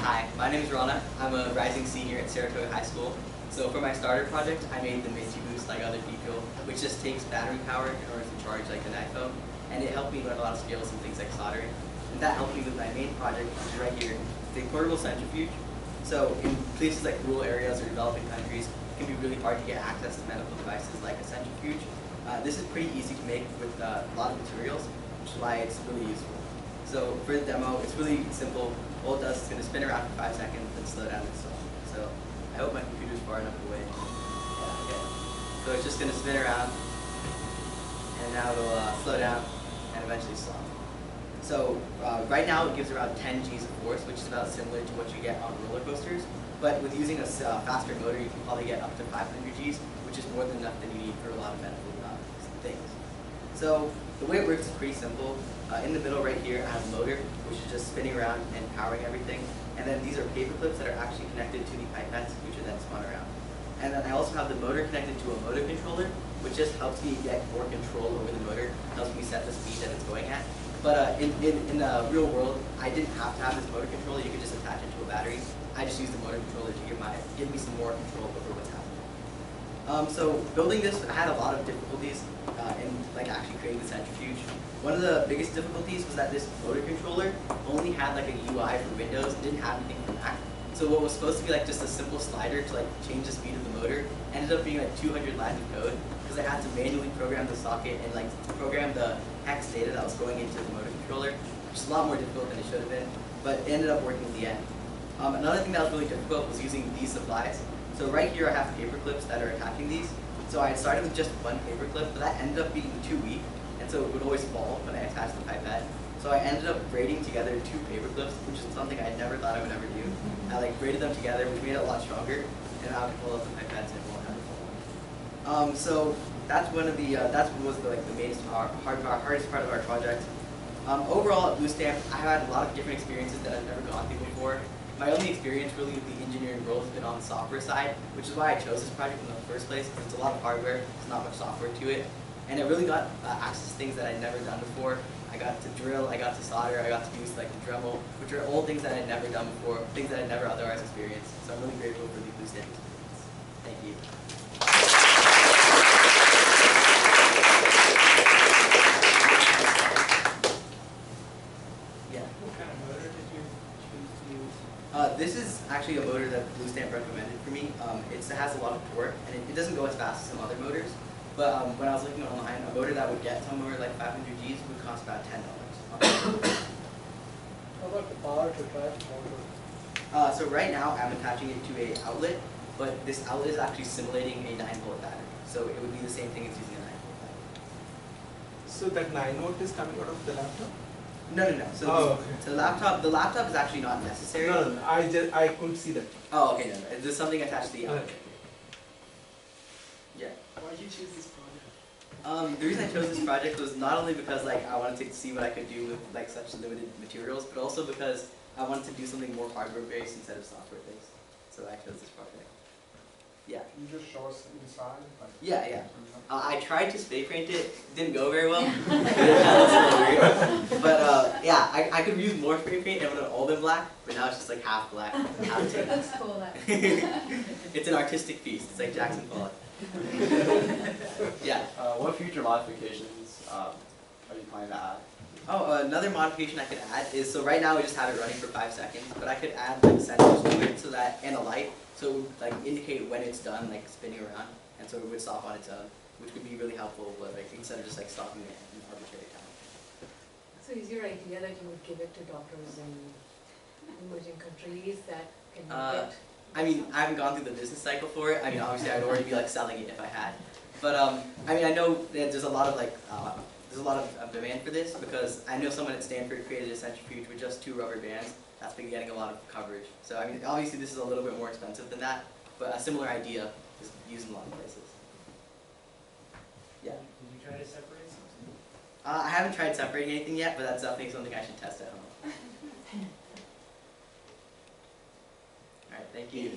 Hi, my name is Ronak. I'm a rising senior at Saratoga High School. So for my starter project, I made the Minty Boost like other people, which just takes battery power in order to charge like an iPhone. And it helped me learn a lot of skills and things like soldering. And that helped me with my main project, which is right here, the portable centrifuge. So in places like rural areas or developing countries, it can be really hard to get access to medical devices like a centrifuge. This is pretty easy to make with a lot of materials, which is why it's really useful. So for the demo, it's really simple. All it does is going to spin around for 5 seconds and slow down and stop. So I hope my computer's far enough away. Yeah, okay. So it's just going to spin around, and now it'll slow down and eventually stop. So right now it gives around 10 Gs of force, which is about similar to what you get on roller coasters. But with using a faster motor, you can probably get up to 500 Gs, which is more than enough that you need for a lot of medical things. So the way it works is pretty simple. In the middle right here, I have a motor, which is just spinning around and powering everything. And then these are paper clips that are actually connected to the pipettes, which are then spun around. And then I also have the motor connected to a motor controller, which just helps me get more control over the motor, helps me set the speed that it's going at. But in the real world, I didn't have to have this motor controller. You could just attach it to a battery. I just used the motor controller to give me some more control over what's happening. So building this, I had a lot of difficulties in actually creating the centrifuge. One of the biggest difficulties was that this motor controller only had like a UI for Windows, it didn't have anything for Mac. So what was supposed to be like just a simple slider to like change the speed of the motor ended up being like 200 lines of code because I had to manually program the socket and like program the hex data that was going into the motor controller, which is a lot more difficult than it should have been, but it ended up working in the end. Another thing that was really difficult was using these supplies. So right here I have paper clips that are attaching these. So I had started with just one paper clip, but that ended up being too weak, and so it would always fall when I attached the pipette. So I ended up braiding together 2 paper clips, which is something I never thought I would ever do. I braided them together, which made it a lot stronger, and now I can pull up the pipettes and it won't have to fall. So that's one of the that's what was the hardest part of our project. Overall at BlueStamp, I had a lot of different experiences that I've never gone through before. My only experience really with the engineering world has been on the software side, which is why I chose this project in the first place, because it's a lot of hardware, there's not much software to it. And I really got access to things that I'd never done before. I got to drill, I got to solder, I got to use like the Dremel, which are all things that I'd never done before, things that I'd never otherwise experienced. So I'm really grateful for the BlueStamp experience. Thank you. This is actually a motor that BlueStamp recommended for me. It has a lot of torque, and it doesn't go as fast as some other motors. But when I was looking online, a motor that would get somewhere like 500 Gs would cost about $10. How about the power to drive the motor? So right now, I'm attaching it to an outlet, but this outlet is actually simulating a 9-volt battery. So it would be the same thing as using a 9-volt battery. So that 9-volt is coming out of the laptop? No. So, okay. So the laptop is actually not necessary. No. I couldn't see that. Oh, okay, no. There's something attached to the outlet. Okay. Yeah. Why did you choose this project? The reason I chose this project was not only because I wanted to see what I could do with such limited materials, but also because I wanted to do something more hardware-based instead of software-based. So I chose this project. Yeah. Can you just show us inside? Yeah. I tried to spray paint it. Didn't go very well. But yeah, I could use more spray paint and it would have all been black, but now it's just like half black, half tan. That's cool. It's an artistic piece. It's like Jackson Pollock. Yeah. What future modifications are you planning to add? Oh, another modification I could add is, so right now we just have it running for 5 seconds, but I could add sensors to it so that, and a light, so it would indicate when it's done, spinning around, and so it would stop on its own, which would be really helpful, but instead of just stopping it in arbitrary time. So is your idea that you would give it to doctors in emerging countries that can get? I mean, I haven't gone through the business cycle for it. I mean, obviously I'd already be selling it if I had. But I mean, I know that there's a lot of demand for this, because I know someone at Stanford created a centrifuge with just 2 rubber bands. That's been getting a lot of coverage. So I mean, obviously this is a little bit more expensive than that, but a similar idea is used in a lot of places. Yeah. Did you try to separate something? I haven't tried separating anything yet, but that's definitely something I should test at home. All right, thank you.